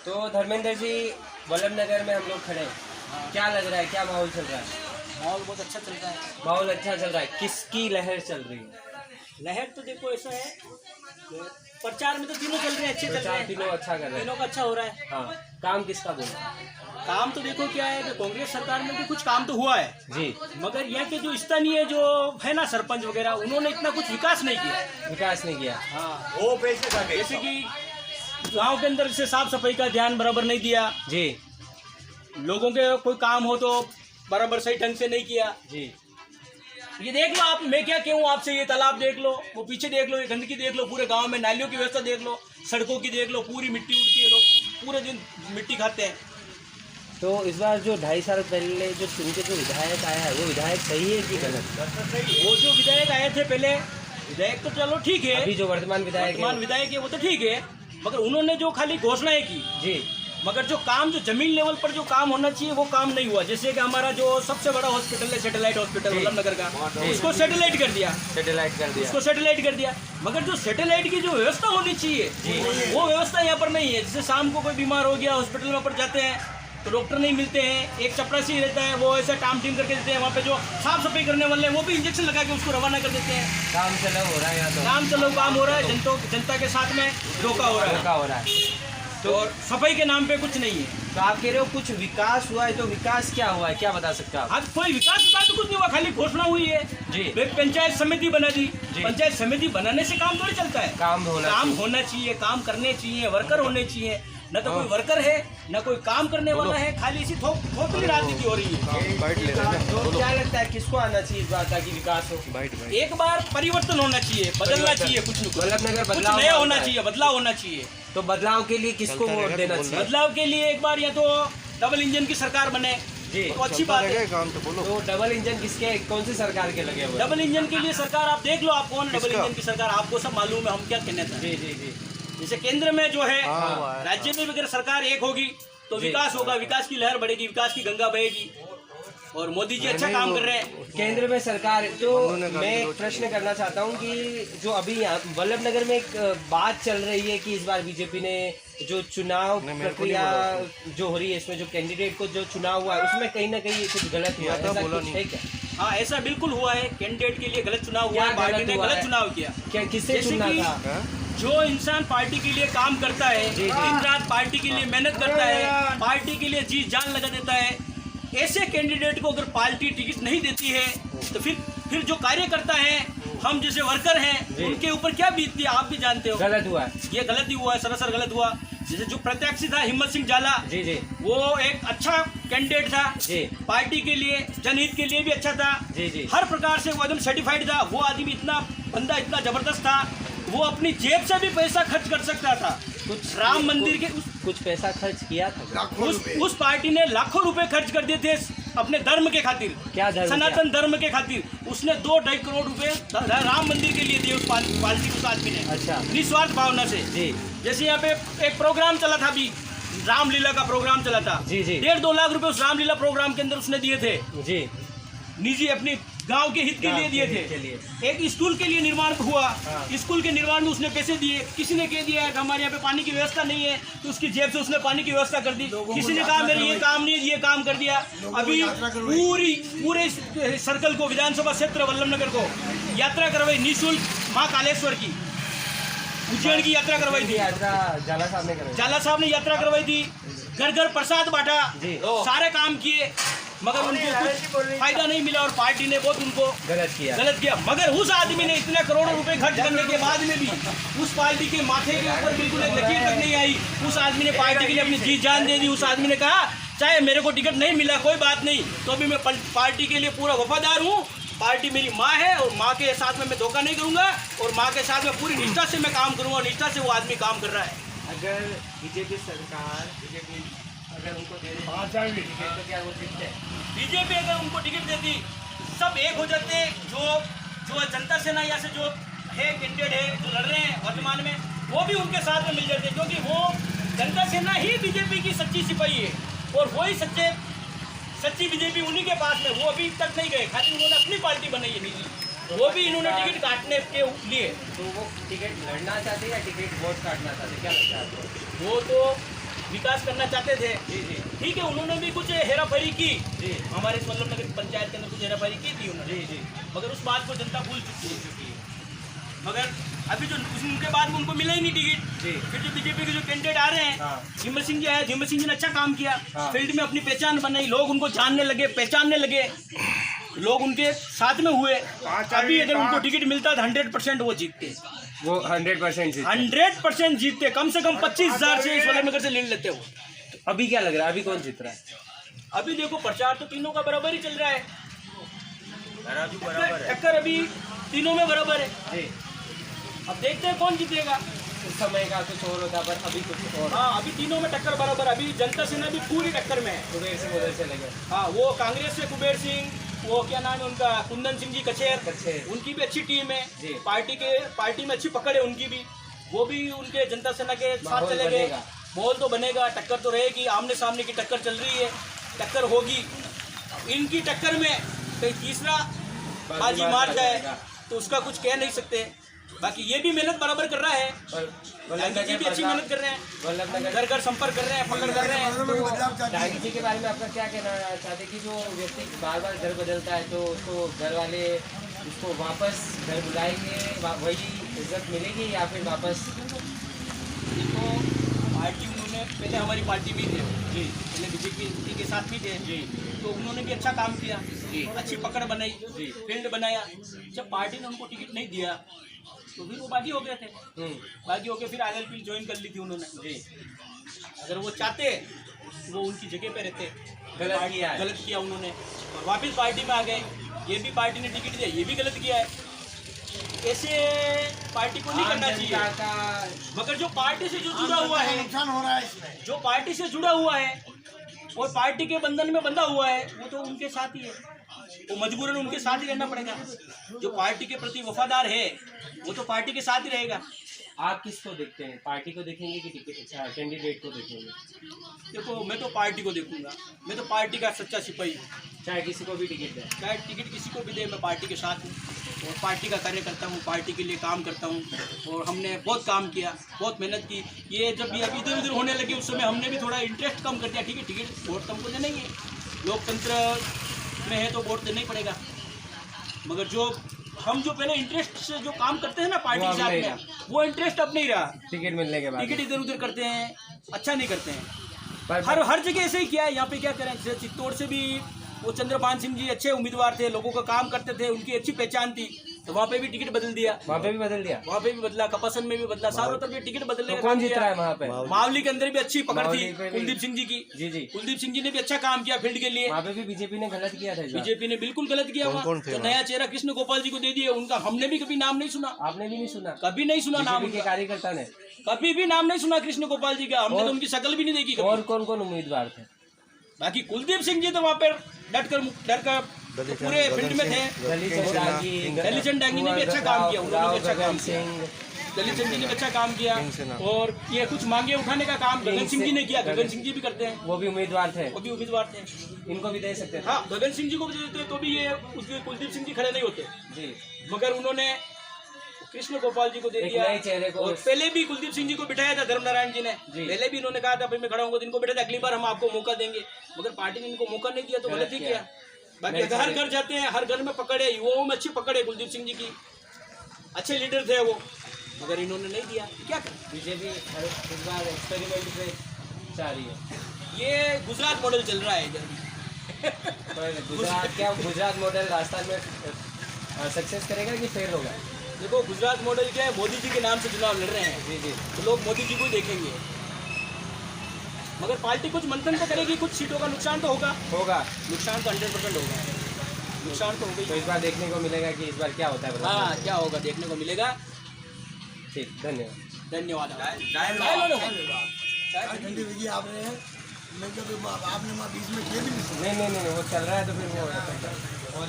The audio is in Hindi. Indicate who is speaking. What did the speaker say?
Speaker 1: तो धर्मेंद्र जी, वल्लभ नगर में हम लोग खड़े हैं, क्या लग रहा है, क्या माहौल चल रहा है?
Speaker 2: माहौल बहुत अच्छा चल रहा है।
Speaker 1: माहौल अच्छा चल रहा है। किसकी लहर चल रही है?
Speaker 2: लहर तो देखो ऐसा है, प्रचार में तो तीनों चल रहे हैं, अच्छे चल रहे हैं,
Speaker 1: तीनों अच्छा कर रहे हैं।
Speaker 2: तीनों का अच्छा हो रहा है।
Speaker 1: हाँ, काम किसका बोला?
Speaker 2: काम तो देखो क्या है कि कांग्रेस सरकार में भी कुछ काम तो हुआ है
Speaker 1: जी,
Speaker 2: मगर यहाँ के जो स्थानीय जो है ना सरपंच वगैरह, उन्होंने इतना कुछ विकास नहीं किया।
Speaker 1: विकास नहीं किया।
Speaker 2: हाँ, वो पैसे जैसे कि गांव के अंदर से साफ सफाई का ध्यान बराबर नहीं दिया
Speaker 1: जी
Speaker 2: लोगों के, कोई काम हो तो बराबर सही ढंग से नहीं किया
Speaker 1: जी।
Speaker 2: ये देख लो आप, मैं क्या कहूँ आपसे, ये तालाब देख लो, वो पीछे देख लो, ये गंदगी देख लो, पूरे गांव में नालियों की व्यवस्था देख लो, सड़कों की देख लो, पूरी मिट्टी उड़ती है, लोग पूरे दिन मिट्टी खाते हैं।
Speaker 1: तो इस बार जो 2.5 साल पहले जो चुन के जो विधायक आया है, वो विधायक सही है कि गलत?
Speaker 2: वो जो विधायक आए थे पहले, विधायक तो चलो ठीक है,
Speaker 1: अभी जो वर्तमान विधायक
Speaker 2: विधायक है वो तो ठीक है, मगर उन्होंने जो खाली घोषणाएं की
Speaker 1: जी,
Speaker 2: मगर जो काम, जो जमीन लेवल पर जो काम होना चाहिए वो काम नहीं हुआ। जैसे कि हमारा जो सबसे बड़ा हॉस्पिटल है, सैटेलाइट हॉस्पिटल वल्लभ नगर का, उसको सैटेलाइट कर दिया, उसको सैटेलाइट कर दिया। मगर जो सैटेलाइट की जो व्यवस्था होनी चाहिए वो व्यवस्था यहाँ पर नहीं है। जैसे शाम को कोई बीमार हो गया, हॉस्पिटल में पर जाते हैं तो डॉक्टर नहीं मिलते हैं, एक चपरासी रहता है, वो ऐसा टाम टीम करके देते हैं। वहाँ पे जो साफ सफाई करने वाले हैं वो भी इंजेक्शन लगा के उसको रवाना कर देते हैं।
Speaker 1: काम चलो हो रहा है यहाँ, तो
Speaker 2: काम चलो काम हो रहा है, जनता के साथ में धोखा हो रहा है। तो सफाई के नाम पे कुछ नहीं है।
Speaker 1: तो आप कह रहे हो कुछ विकास हुआ है, तो विकास क्या हुआ है, क्या बता सकते हो आप?
Speaker 2: आज कोई विकास तो कुछ नहीं हुआ, खाली घोषणा हुई है
Speaker 1: जी।
Speaker 2: एक पंचायत समिति बना दी। पंचायत समिति बनाने से काम थोड़ी चलता है, काम होना चाहिए, काम करने चाहिए, वर्कर होने चाहिए। न तो कोई वर्कर है, न कोई काम करने वाला है, खाली इसी थोपड़ी राजनीति हो रही है।
Speaker 1: तो क्या लगता है किसको आना चाहिए इस बार ताकि विकास हो?
Speaker 2: एक बार परिवर्तन होना चाहिए, बदलना चाहिए, कुछ
Speaker 1: वल्लभ नगर
Speaker 2: कुछ नया होना चाहिए, बदलाव होना चाहिए।
Speaker 1: तो बदलाव के लिए किसको वोट देना चाहिए?
Speaker 2: बदलाव के लिए एक बार या तो डबल इंजन की सरकार बने
Speaker 1: जी,
Speaker 2: तो अच्छी बात है।
Speaker 1: तो डबल इंजन किसके, कौन सी सरकार के लगे हुए?
Speaker 2: डबल इंजन के लिए सरकार आप देख लो, आप कौन डबल इंजन की सरकार, आपको सब मालूम है हम क्या कहना चाहते हैं।
Speaker 1: जी जी जी।
Speaker 2: जैसे केंद्र में जो है, राज्य में भी अगर सरकार एक होगी तो विकास होगा, विकास की लहर बढ़ेगी, विकास की गंगा बहेगी। और मोदी जी अच्छा काम कर रहे हैं
Speaker 1: केंद्र में सरकार। तो मैं एक प्रश्न करना चाहता हूं कि जो अभी यहाँ वल्लभ नगर में एक बात चल रही है कि इस बार बीजेपी ने जो चुनाव प्रक्रिया जो हो रही है, इसमें जो कैंडिडेट को जो चुनाव हुआ है उसमें कहीं ना कहीं कुछ गलत हुआ है, ऐसा कुछ है क्या?
Speaker 2: हाँ, ऐसा बिल्कुल हुआ है, कैंडिडेट के लिए गलत चुनाव हुआ है, पार्टी ने गलत चुनाव किया।
Speaker 1: क्या, किससे चुनना था?
Speaker 2: जो इंसान पार्टी के लिए काम करता है, दिन रात पार्टी के लिए मेहनत करता है, पार्टी के लिए जी जान लगा देता है, ऐसे कैंडिडेट को अगर पार्टी टिकट नहीं देती है तो फिर जो कार्यकर्ता है, हम जैसे वर्कर हैं, उनके ऊपर क्या बीतती है आप भी जानते हो।
Speaker 1: गलत हुआ है,
Speaker 2: ये गलत ही हुआ है, सरासर गलत हुआ। जैसे जो प्रत्याशी था हिम्मत सिंह जाला
Speaker 1: जी जी,
Speaker 2: वो एक अच्छा कैंडिडेट था
Speaker 1: जी,
Speaker 2: पार्टी के लिए, जनहित के लिए भी अच्छा था
Speaker 1: जी जी,
Speaker 2: हर प्रकार से वो एकदम सर्टिफाइड था। वो आदमी इतना बंदा इतना जबरदस्त था, वो अपनी जेब से भी पैसा खर्च कर सकता था।
Speaker 1: कुछ
Speaker 2: राम मंदिर के
Speaker 1: कुछ पैसा खर्च किया था,
Speaker 2: उस पार्टी ने लाखों रुपए खर्च कर दिए थे अपने धर्म के खातिर,
Speaker 1: क्या धर्म,
Speaker 2: सनातन धर्म के खातिर। उसने 2-2.5 करोड़ रुपए राम मंदिर के लिए दिए उस पार्टी उस आदमी ने,
Speaker 1: अच्छा,
Speaker 2: निस्वार्थ भावना से जी। जैसे यहाँ पे एक प्रोग्राम चला था अभी, रामलीला का प्रोग्राम चला था
Speaker 1: जी जी,
Speaker 2: 1.5-2 लाख रुपए उस रामलीला प्रोग्राम के अंदर उसने दिए थे
Speaker 1: जी,
Speaker 2: निजी अपनी गांव के हित के लिए दिए थे। एक स्कूल के लिए निर्माण हुआ, स्कूल के निर्माण में उसने पैसे दिए। किसी ने कह दिया कि हमारे यहाँ पे पानी की व्यवस्था नहीं है तो उसकी जेब से उसने पानी की व्यवस्था कर दी। किसी ने कहा मेरे ये काम नहीं है, ये काम कर दिया। अभी पूरे सर्कल को, विधानसभा क्षेत्र वल्लभ नगर को यात्रा करवाई निःशुल्क, माँ कालेश्वर की, उज्जैन की यात्रा करवाई थी।
Speaker 1: जाला साहब ने करवाई,
Speaker 2: जाला साहब ने यात्रा करवाई थी, घर घर प्रसाद बांटा, सारे काम किए, मगर उनको कुछ फायदा नहीं मिला और पार्टी ने बहुत उनको गलत किया। मगर उस आदमी ने इतने करोड़ों रुपए खर्च करने के बाद में भी उस पार्टी के माथे के ऊपर बिल्कुल एक लकीर तक नहीं आई। उस आदमी ने पार्टी के लिए अपनी जी जान दे दी। उस आदमी ने कहा चाहे मेरे को टिकट नहीं मिला कोई बात नहीं, तो भी मैं पार्टी के लिए पूरा वफादार हूँ। पार्टी मेरी माँ है और माँ के साथ में मैं धोखा नहीं करूँगा और माँ के साथ में पूरी निष्ठा से मैं काम करूँगा। निष्ठा से वो आदमी काम कर रहा है।
Speaker 1: अगर बीजेपी सरकार अगर उनको दे दे तो क्या वो जीतते?
Speaker 2: बीजेपी अगर उनको टिकट देती सब एक हो जाते। जो जनता सेना या से जो है कैंडिडेट है जो लड़ रहे हैं वर्तमान में, वो भी उनके साथ में मिल जाते, क्योंकि वो जनता सेना ही बीजेपी की सच्ची सिपाही है और वही सच्ची बीजेपी उन्हीं के पास में। वो अभी तक नहीं गए, खाली उन्होंने अपनी पार्टी बनाई है निजी, वो भी इन्होंने टिकट काटने के लिए।
Speaker 1: तो वो टिकट लड़ना चाहते या टिकट वोट काटना चाहते, क्या लगता है आपको?
Speaker 2: वो तो विकास करना चाहते थे। ठीक है, उन्होंने भी कुछ हेराफेरी की, हमारे इस वल्लभ नगर पंचायत के अंदर कुछ हेराफेरी की थी उन्होंने, मगर उस बात को जनता भूल चुकी है। मगर अभी जो उनके बाद में उनको मिला ही नहीं टिकट। फिर जो बीजेपी के जो कैंडिडेट आ रहे हैं, झिमर सिंह जी आए, झिमर सिंह जी ने अच्छा काम किया, फील्ड में अपनी पहचान बनाई, लोग उनको जानने लगे, पहचानने लगे, लोग उनके साथ में हुए। अभी अगर उनको टिकट मिलता तो 100% वो जीतते,
Speaker 1: वो
Speaker 2: 100% जीतते, कम से कम 25,000 से इस वल्लभ नगर से लीड लेते हो।
Speaker 1: अभी क्या लग रहा है, अभी कौन जीत रहा है?
Speaker 2: अभी देखो प्रचार तो तीनों का बराबर ही चल रहा है, टक्कर अभी तीनों में बराबर है। अब देखते हैं कौन जीतेगा।
Speaker 1: उस समय का कुछ और होता, पर अभी कुछ और।
Speaker 2: हाँ, अभी तीनों में टक्कर बराबर। अभी जनता सेना भी पूरी टक्कर में है।
Speaker 1: कुबेर सिंह उधर चले गए।
Speaker 2: हाँ, वो कांग्रेस से कुबेर सिंह, वो क्या नाम है उनका, कुंदन सिंह जी कचेर, उनकी भी अच्छी टीम है। पार्टी में अच्छी पकड़ है उनकी भी, वो भी उनके जनता सेना के साथ चले गए। माहौल तो बनेगा, टक्कर तो रहेगी, आमने सामने की टक्कर चल रही है, टक्कर होगी। इनकी टक्कर में कहीं तीसरा बाजी मार जाए तो उसका कुछ कह नहीं सकते। बाकी ये भी मेहनत बराबर कर रहा है, जी भी अच्छी मेहनत कर रहे हैं, घर घर संपर्क कर रहे हैं, पकड़ कर रहे हैं।
Speaker 1: डायगी जी के बारे में आपका क्या कहना चाहते कि जो व्यक्ति बार बार घर बदलता है तो उसको घर वाले उसको वापस घर बुलाएंगे, वही इज्जत मिलेगी या फिर वापस?
Speaker 2: देखो, पार्टी उन्होंने पहले हमारी पार्टी भी थे जी, पहले बीजेपी के साथ भी थे जी, तो उन्होंने भी अच्छा काम किया जी, अच्छी पकड़ बनाई जी, फील्ड बनाया। जब पार्टी ने उनको टिकट नहीं दिया तो फिर वो बागी हो गए थे, बागी होके फिर आरएलपी ज्वाइन कर ली थी उन्होंने जी। अगर वो चाहते वो उनकी जगह पे रहते, गलत किया उन्होंने और वापस पार्टी में आ गए। ये भी पार्टी ने टिकट दिया, ये भी गलत किया है, ऐसे पार्टी को नहीं करना चाहिए। मगर जो पार्टी से जो जुड़ा हुआ है, नुकसान हो रहा है इसमें, जो पार्टी से जुड़ा हुआ है और पार्टी के बंधन में बंधा हुआ है, वो तो उनके साथ ही है, वो मजबूरन उनके साथ ही रहना पड़ेगा। जो पार्टी के प्रति वफादार है वो तो पार्टी के साथ ही रहेगा।
Speaker 1: आप किसको देखते हैं, पार्टी को देखेंगे कि टिकट कैंडिडेट को देखेंगे?
Speaker 2: देखो, मैं तो पार्टी को देखूंगा, मैं तो पार्टी का सच्चा सिपाही,
Speaker 1: चाहे किसी को भी टिकट दे,
Speaker 2: चाहे टिकट किसी को भी दे, मैं पार्टी के साथ हूँ और पार्टी का कार्य करता हूँ, पार्टी के लिए काम करता हूँ। और हमने बहुत काम किया, बहुत मेहनत की। ये जब ये इधर उधर होने लगी उस समय हमने भी थोड़ा इंटरेस्ट कम कर दिया। ठीक है, टिकट वोट तुमको देना ही है, लोकतंत्र में है तो वोट देना ही पड़ेगा। मगर जो हम जो पहले इंटरेस्ट से जो काम करते हैं ना पार्टी के साथ में, वो इंटरेस्ट अब नहीं रहा।
Speaker 1: टिकट मिलने के बाद
Speaker 2: टिकट इधर उधर करते हैं, अच्छा नहीं करते हैं। हर जगह ऐसे ही किया है। यहाँ पे क्या करें, जैसे चित्तौड़ से भी वो चंद्रपाल सिंह जी अच्छे उम्मीदवार थे, लोगों का काम करते थे, उनकी अच्छी पहचान थी, तो वहाँ पे भी टिकट बदल दिया,
Speaker 1: वहाँ पे भी बदल दिया,
Speaker 2: वहाँ पे भी बदला, कपासन में भी बदला, सारों तरफ भी टिकट बदलने
Speaker 1: तो कौन जीत रहा है वहाँ पे?
Speaker 2: मावली के अंदर भी अच्छी पकड़ थी कुलदीप सिंह जी की।
Speaker 1: जी,
Speaker 2: कुलदीप सिंह जी ने भी अच्छा काम किया फील्ड के लिए।
Speaker 1: वहाँ पे भी बीजेपी ने गलत किया था।
Speaker 2: बीजेपी ने बिल्कुल गलत किया। वहाँ नया चेहरा कृष्ण गोपाल जी को दे दिया, उनका हमने भी कभी नाम नहीं सुना।
Speaker 1: आपने भी नहीं सुना?
Speaker 2: कभी नहीं सुना नाम,
Speaker 1: के कार्यकर्ता ने
Speaker 2: कभी भी नाम नहीं सुना कृष्ण गोपाल जी का, हमने तो उनकी शक्ल भी नहीं देखी।
Speaker 1: और कौन कौन उम्मीदवार थे?
Speaker 2: बाकी कुलदीप सिंह जी तो वहाँ पर डट कर पूरे फील्ड में थे। दलीचंद डांगी ने भी अच्छा काम किया, उन्होंने भी अच्छा काम किया, दलीचंद जी ने अच्छा काम किया। और ये कुछ मांगे उठाने का काम गगन सिंह जी ने किया, गगन सिंह जी भी करते हैं,
Speaker 1: वो भी उम्मीदवार थे,
Speaker 2: इनको
Speaker 1: भी दे सकते थे।
Speaker 2: हाँ, गगन सिंह जी को भी दे देते तो भी ये उसके कुलदीप सिंह जी खड़े नहीं होते जी। मगर उन्होंने कृष्ण गोपाल जी को दे दिया चेहरे को। और पहले भी कुलदीप सिंह जी को बिठाया था धर्मनारायण जी ने, पहले भी इन्होंने कहा था भाई मैं खड़ा होऊंगा तो इनको बिठाया, अगली बार हम आपको मौका देंगे, मगर पार्टी ने इनको मौका नहीं दिया तो गलत ही किया। बाकी हर घर जाते हैं, हर घर में पकड़े, युवाओं में अच्छी पकड़े कुलदीप सिंह जी की, अच्छे लीडर थे वो, मगर इन्होंने नहीं दिया। क्या करें, बीजेपी इस बार एक्सपेरिमेंट पे चाह रही है। ये गुजरात मॉडल चल रहा है इधर। गुजरात मॉडल राजस्थान में सक्सेस करेगा कि फेल होगा? देखो, गुजरात मॉडल क्या है, मोदी जी के नाम से चुनाव लड़ रहे हैं जी, तो लोग मोदी जी को ही देखेंगे। मगर पार्टी कुछ मंथन तो करेगी, कुछ सीटों का नुकसान तो होगा, नुकसान तो 100% होगा, नुकसान तो होगा।
Speaker 1: तो इस बार देखने को मिलेगा कि इस बार क्या होता है।
Speaker 2: हाँ, क्या होगा देखने को मिलेगा।
Speaker 1: ठीक, धन्यवाद।
Speaker 2: धन्यवाद।
Speaker 1: नहीं, वो चल रहा है तो फिर वो